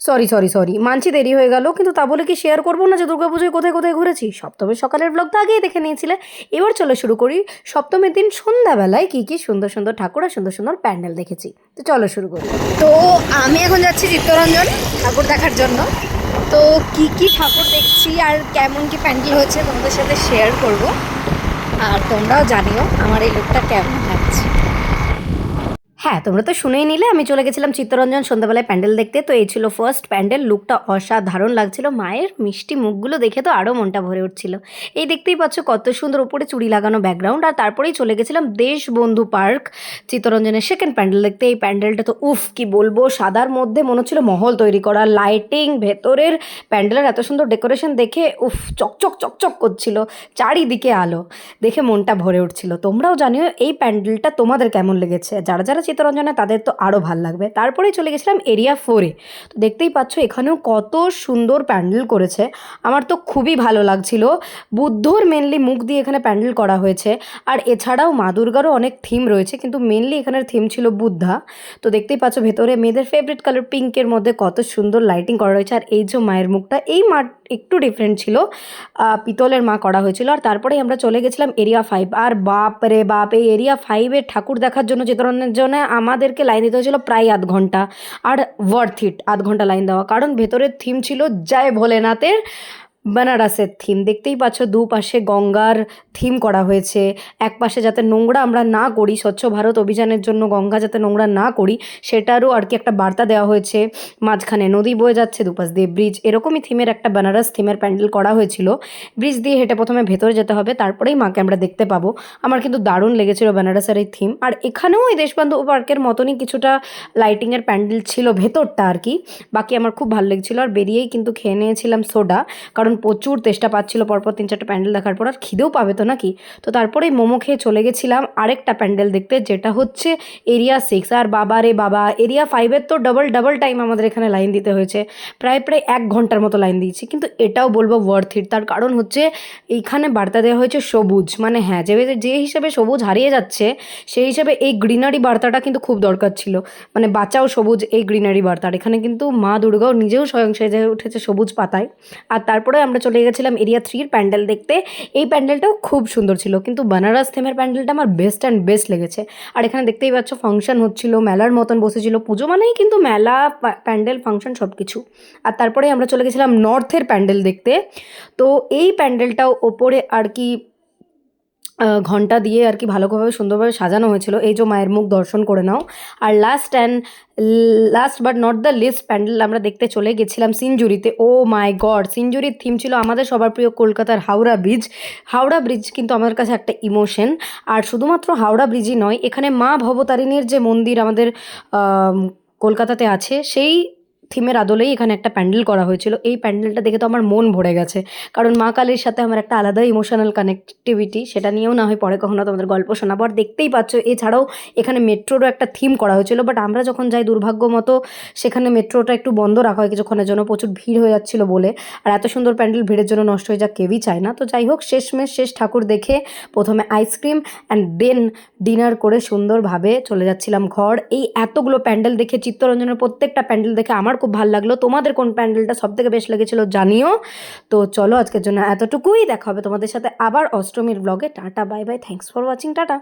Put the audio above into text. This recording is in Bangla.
সরি সরি সরি, মানছি দেরি হয়ে গেল, কিন্তু তা বলে কি শেয়ার করবো না যে দুর্গাপুজোয় কোথায় কোথায় ঘুরেছি? সপ্তমীর সকালের ব্লগ তো আগেই দেখে নিয়েছিলে। এবার চলো শুরু করি সপ্তমীর দিন সন্ধ্যাবেলায় কী কী সুন্দর সুন্দর ঠাকুর আর সুন্দর সুন্দর প্যান্ডেল দেখেছি। তো চলো শুরু করি। তো আমি এখন যাচ্ছি চিত্তরঞ্জন ঠাকুর দেখার জন্য। তো কি কি ঠাকুর দেখছি আর কেমন কি প্যান্ডেল হয়েছে তোমাদের সাথে শেয়ার করব, আর তোমরাও জানিও আমার এই লুকটা কেমন লাগছে। হ্যাঁ, তোমরা তো শুনেই নিলে, আমি চলে গেছিলাম চিত্তরঞ্জন সন্ধ্যাবেলায় প্যান্ডেল দেখতে। তো এই ছিল ফার্স্ট প্যান্ডেল। লুকটা অসাধারণ লাগছিল, মায়ের মিষ্টি মুখগুলো দেখে তো আরও মনটা ভরে উঠছিল। এই দেখতেই পাচ্ছ কত সুন্দর উপরে চুড়ি লাগানো ব্যাকগ্রাউন্ড। আর তারপরেই চলে গেছিলাম দেশবন্ধু পার্ক চিত্তরঞ্জনের সেকেন্ড প্যান্ডেল দেখতে। এই প্যান্ডেলটা তো উফ কি বলবো, সাদার মধ্যে মনে হচ্ছিল মহল তৈরি করা, লাইটিং, ভেতরের প্যান্ডেলের এত সুন্দর ডেকোরেশন দেখে উফ চকচক চকচক করছিল, চারিদিকে আলো, দেখে মনটা ভরে উঠছিল। তোমরাও জানিও এই প্যান্ডেলটা তোমাদের কেমন লেগেছে। যারা যারা চিত্তরঞ্জনে তাদের তো আরও ভালো লাগবে। তারপরেই চলে গেছিলাম এরিয়া 4-এ। তো দেখতেই পাচ্ছ এখানেও কত সুন্দর প্যান্ডেল করেছে, আমার তো খুবই ভালো লাগছিল। বুদ্ধর মেনলি মুখ দিয়ে এখানে প্যান্ডেল করা হয়েছে, আর এছাড়াও মা দুর্গারও অনেক থিম রয়েছে, কিন্তু মেনলি এখানের থিম ছিল বুদ্ধা। তো দেখতেই পাচ্ছ ভেতরে মেয়েদের ফেভারিট কালার পিঙ্কের মধ্যে কত সুন্দর লাইটিং করা রয়েছে। আর এই যে মায়ের মুখটা, এই মা একটু ডিফারেন্ট ছিল, পিতলের মা করা হয়েছিল। আর তারপরেই আমরা চলে গেছিলাম এরিয়া 5। আর বাপ রে বাপ, এই এরিয়া 5-এর ঠাকুর দেখার জন্য চিত্তরঞ্জনে আমাদেরকে লাইন দিতে হয়েছিল প্রায় আধ ঘন্টা। আর ওয়ার্থ ইট আধ ঘন্টা লাইন দেওয়া, কারণ ভেতরের থিম ছিল জয় ভোলেনাথের বেনারসের থিম। দেখতেই পাচ্ছ দুপাশে গঙ্গার থিম করা হয়েছে। এক পাশে যাতে নোংরা আমরা না করি, স্বচ্ছ ভারত অভিযানের জন্য গঙ্গা যাতে নোংরা না করি সেটারও আর কি একটা বার্তা দেওয়া হয়েছে। মাঝখানে নদী বয়ে যাচ্ছে, দুপাশ দিয়ে ব্রিজ, এরকমই থিমের একটা বেনারস থিমের প্যান্ডেল করা হয়েছিল। ব্রিজ দিয়ে হেঁটে প্রথমে ভেতরে যেতে হবে, তারপরেই মাকে আমরা দেখতে পাবো। আমার কিন্তু দারুণ লেগেছিল বেনারসের এই থিম। আর এখানেও এই দেশবন্ধু পার্কের মতনই কিছুটা লাইটিংয়ের প্যান্ডেল ছিল ভেতরটা আর কি। বাকি আমার খুব ভালো লেগেছিলো। আর বেরিয়েই কিন্তু খেয়ে নিয়েছিলাম সোডা, কারণ প্রচুর তেষ্টা পাচ্ছিল পরপর 3-4টা প্যান্ডেল দেখার পর, আর খিদেও পাবে তো নাকি। তো তারপরে মোমো খেয়ে চলে গেছিলাম আরেকটা প্যান্ডেল দেখতে, যেটা হচ্ছে এরিয়া 6। আর বাবা রে বাবা, এরিয়া 5-এর তো ডবল টাইম আমাদের এখানে লাইন দিতে হয়েছে, প্রায় 1 ঘন্টার মতো লাইন দিয়েছি। কিন্তু এটাও বলবো ওয়ার্থ ইট, তার কারণ হচ্ছে এইখানে বার্তা দেওয়া হয়েছে সবুজ, মানে হ্যাঁ যে হিসেবে সবুজ হারিয়ে যাচ্ছে সেই হিসেবে এই গ্রিনারি বার্তাটা কিন্তু খুব দরকার ছিল। মানে বাঁচাও সবুজ, এই গ্রিনারি বার্তার এখানে কিন্তু মা দুর্গাও নিজেও স্বয়ং সেজে উঠেছে সবুজ পাতায়। আর তারপরে আমরা চলে গেছিলাম এরিয়া 3-এর প্যান্ডেল দেখতে। এই প্যান্ডেলটাও খুব সুন্দর ছিল, কিন্তু বেনারস থিমের প্যান্ডেলটা আমার বেস্ট লেগেছে। আর এখানে দেখতেই পাচ্ছ ফাংশন হচ্ছিল, মেলার মতন বসেছিল। পুজো মানেই কিন্তু মেলা, প্যান্ডেল, ফাংশন সব কিছু। আর তারপরে আমরা চলে গেছিলাম নর্থের প্যান্ডেল দেখতে। তো এই প্যান্ডেলটাও ওপরে আর কি ঘণ্টা দিয়ে আর কি ভালোভাবে সুন্দরভাবে সাজানো হয়েছিল। এই যে মায়ের মুখ দর্শন করে নাও। আর last but not the least pandal আমরা দেখতে চলে গেছিলাম সিনজুরিতে। ও মাই গড, সিনজুরির থিম ছিল আমাদের সবার প্রিয় কলকাতার হাওড়া ব্রিজ কিন্তু আমার কাছে একটা ইমোশন। আর শুধুমাত্র হাওড়া ব্রিজই নয়, এখানে মা ভবতারিণীর যে মন্দির আমাদের কলকাতাতে আছে, সেই থিমের আদলেই এখানে একটা প্যান্ডেল করা হয়েছিল। এই প্যান্ডেলটা দেখে তো আমার মন ভরে গেছে, কারণ মা কালীর সাথে আমার একটা আলাদা ইমোশনাল কানেক্টিভিটি। সেটা নিয়েও না হয় পরে কখনো তোমাদের গল্প শোনাবো। আর দেখতেই পাচ্ছ এছাড়াও এখানে মেট্রোরও একটা থিম করা হয়েছিল, বাট আমরা যখন যাই দুর্ভাগ্য মতো সেখানে মেট্রোটা একটু বন্ধ রাখা হয় কিছুক্ষণের জন্য, প্রচুর ভিড় হয়ে যাচ্ছিলো বলে। আর এত সুন্দর প্যান্ডেল ভিড়ের জন্য নষ্ট হয়ে যাক কেউই চায় না। তো যাই হোক, শেষ ঠাকুর দেখে প্রথমে আইসক্রিম অ্যান্ড দেন ডিনার করে সুন্দরভাবে চলে যাচ্ছিলাম ঘর। এই এতগুলো প্যান্ডেল দেখে, চিত্তরঞ্জনের প্রত্যেকটা প্যান্ডেল দেখে আমার খুব ভালো লাগলো। তোমাদের কোন প্যান্ডেলটা সবথেকে বেশ লেগেছিল জানিও। তো চলো আজকের জন্য এতটুকুই, দেখা হবে তোমাদের সাথে আবার অষ্টমীর ব্লগে। Tata bye bye, thanks for watching, tata.